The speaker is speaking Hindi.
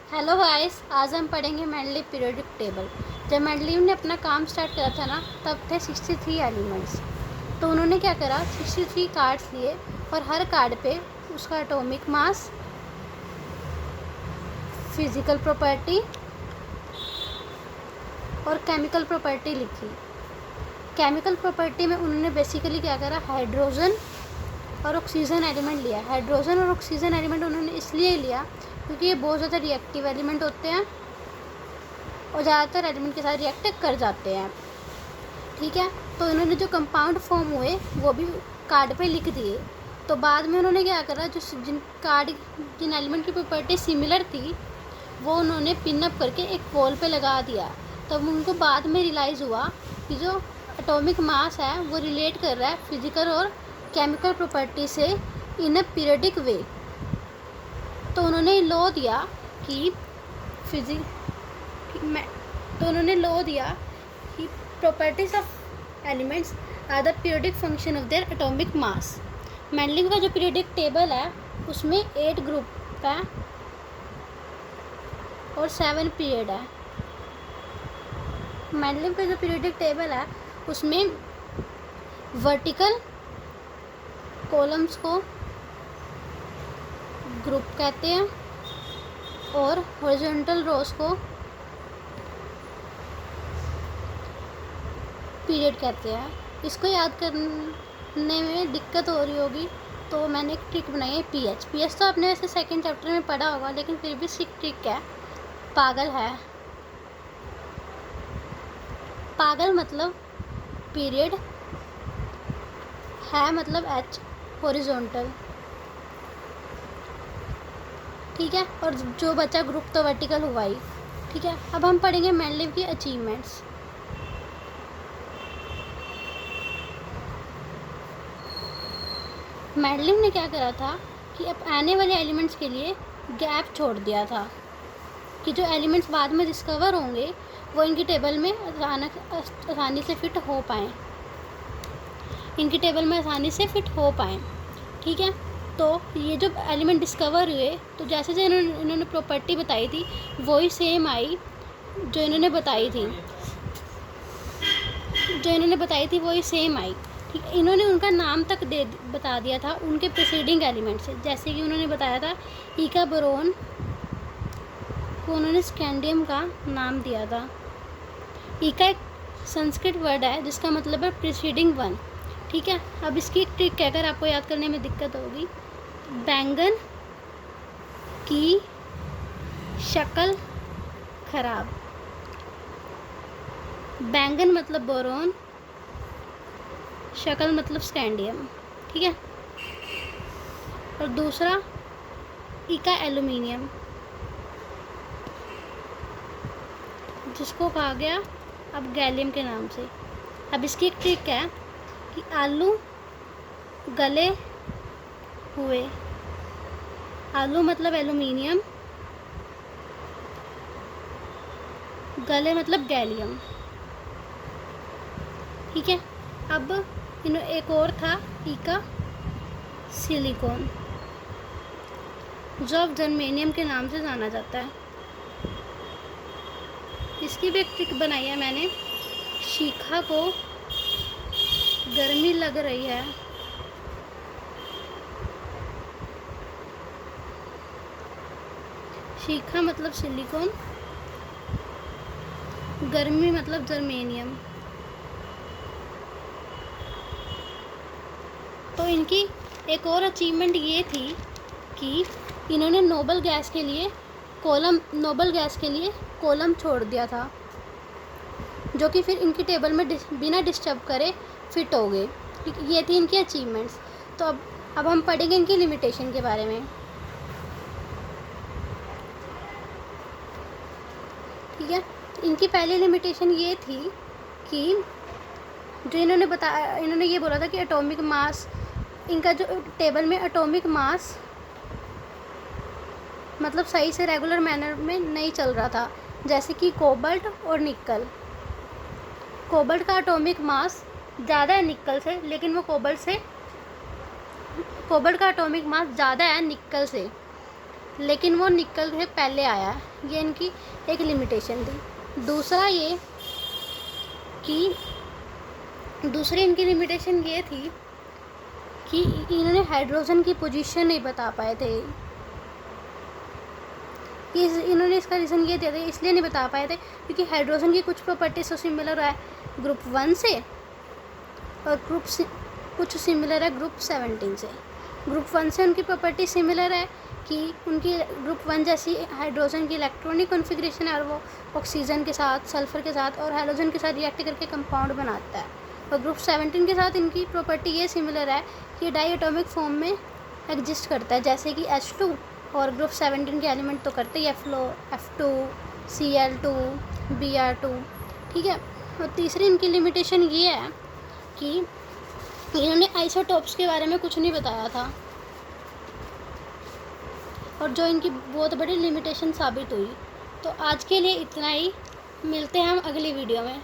हेलो गाइस, आज हम पढ़ेंगे मेंडलीव पीरियोडिक टेबल। जब मेंडलीव ने अपना काम स्टार्ट करा था ना, तब थे 63 एलिमेंट्स। तो उन्होंने क्या करा, 63 कार्ड्स लिए और हर कार्ड पे उसका एटॉमिक मास, फिजिकल प्रॉपर्टी और केमिकल प्रॉपर्टी लिखी। केमिकल प्रॉपर्टी में उन्होंने बेसिकली क्या करा, हाइड्रोजन और ऑक्सीजन एलिमेंट लिया। हाइड्रोजन और ऑक्सीजन एलिमेंट उन्होंने इसलिए लिया क्योंकि ये बहुत ज़्यादा रिएक्टिव एलिमेंट होते हैं और ज़्यादातर एलिमेंट के साथ रिएक्ट कर जाते हैं। ठीक है, तो इन्होंने जो कंपाउंड फॉर्म हुए वो भी कार्ड पे लिख दिए। तो बाद में उन्होंने क्या करा, जिन एलिमेंट की प्रॉपर्टी सिमिलर थी वो उन्होंने पिन अप करके एक वॉल पे लगा दिया। तब उनको बाद में रियलाइज़ हुआ कि जो एटॉमिक मास है वो रिलेट कर रहा है फिजिकल और केमिकल प्रॉपर्टी से इन अ पीरियडिक वे। तो उन्होंने लॉ दिया कि properties of elements are the periodic function of their atomic mass. Mendeleev का जो पीरियडिक टेबल है उसमें 8 ग्रुप है और 7 पीरियड है। मेंडलीव का जो पीरियडिक टेबल है उसमें वर्टिकल कॉलम्स को ग्रुप कहते हैं और हॉरिजॉन्टल रोज को पीरियड कहते हैं। इसको याद करने में दिक्कत हो रही होगी तो मैंने एक ट्रिक बनाई है, पीएच तो आपने वैसे सेकंड चैप्टर में पढ़ा होगा, लेकिन फिर भी सिक ट्रिक है। पागल है, पागल मतलब पीरियड, है मतलब एच हॉरिजॉन्टल। ठीक है, और जो बचा ग्रुप तो वर्टिकल हुआ ही। ठीक है, अब हम पढ़ेंगे मेंडलीव की अचीवमेंट्स। मेंडलीव ने क्या करा था कि अब आने वाले एलिमेंट्स के लिए गैप छोड़ दिया था कि जो एलिमेंट्स बाद में डिस्कवर होंगे वो इनकी टेबल में आसानी से फिट हो पाएँ, ठीक है, तो ये जो एलिमेंट डिस्कवर हुए तो जैसे इन्होंने प्रॉपर्टी बताई थी वही सेम आई जो इन्होंने बताई थी वही सेम आई। ठीक है, इन्होंने उनका नाम तक बता दिया था उनके प्रीसीडिंग एलिमेंट से। जैसे कि उन्होंने बताया था ईका बोरोन को उन्होंने स्कैंडियम का नाम दिया था। ईका एक संस्कृत वर्ड है जिसका मतलब है प्रीसीडिंग वन। ठीक है, अब इसकी एक ट्रिक कहकर आपको याद करने में दिक्कत होगी। बैंगन की शक्ल खराब, बैंगन मतलब बोरोन, शक्ल मतलब स्कैंडियम। ठीक है, और दूसरा ईका एल्यूमिनियम, जिसको कहा गया अब गैलियम के नाम से। अब इसकी एक ट्रिक है कि आलू गले हुए, आलू मतलब एल्यूमिनियम, गले मतलब गैलियम। ठीक है, अब एक और था ईका सिलिकॉन जो अब जर्मेनियम के नाम से जाना जाता है। इसकी भी एक ट्रिक बनाई है मैंने। शिखा को गर्मी लग रही है, शिखा मतलब सिलिकॉन, गर्मी मतलब जर्मेनियम। तो इनकी एक और अचीवमेंट ये थी कि इन्होंने नोबल गैस के लिए कॉलम छोड़ दिया था जो कि फिर इनकी टेबल में बिना डिस्टर्ब करे फिट हो गए। ये थी इनकी अचीवमेंट्स। तो अब हम पढ़ेंगे इनकी लिमिटेशन के बारे में। ठीक है, इनकी पहली लिमिटेशन ये थी कि जो इन्होंने ये बोला था कि एटॉमिक मास, इनका जो टेबल में एटॉमिक मास मतलब सही से रेगुलर मैनर में नहीं चल रहा था। जैसे कि कोबाल्ट और निकल, कोबाल्ट का एटॉमिक मास ज़्यादा है निकल से, लेकिन वो कोबाल्ट का एटॉमिक मास ज़्यादा है निकल से। लेकिन वो निकल से पहले आया, ये इनकी एक लिमिटेशन थी। दूसरी इनकी लिमिटेशन ये थी कि इन्होंने हाइड्रोजन की पोजीशन नहीं बता पाए थे। इन्होंने इसका रीज़न ये दिया था, इसलिए नहीं बता पाए थे क्योंकि हाइड्रोजन की कुछ प्रॉपर्टीज तो सिमिलर है ग्रुप 1 से और कुछ सिमिलर है ग्रुप 17 से। ग्रुप 1 से उनकी प्रॉपर्टी सिमिलर है कि उनकी ग्रुप 1 जैसी हाइड्रोजन की इलेक्ट्रॉनिक कॉन्फ़िगरेशन है और वो ऑक्सीजन के साथ, सल्फ़र के साथ और हाइड्रोजन के साथ रिएक्ट करके कंपाउंड बनाता है। और ग्रुप 17 के साथ इनकी प्रॉपर्टी ये सिमिलर है कि डाई एटॉमिक फॉर्म में एग्जिस्ट करता है, जैसे कि H2 और ग्रुप 17 के एलिमेंट तो करते ही F2, Cl2, Br2, ठीक है। और तीसरी इनकी लिमिटेशन ये है कि इन्होंने आइसोटोप्स के बारे में कुछ नहीं बताया था और जो इनकी बहुत बड़ी लिमिटेशन साबित हुई। तो आज के लिए इतना ही, मिलते हैं हम अगली वीडियो में।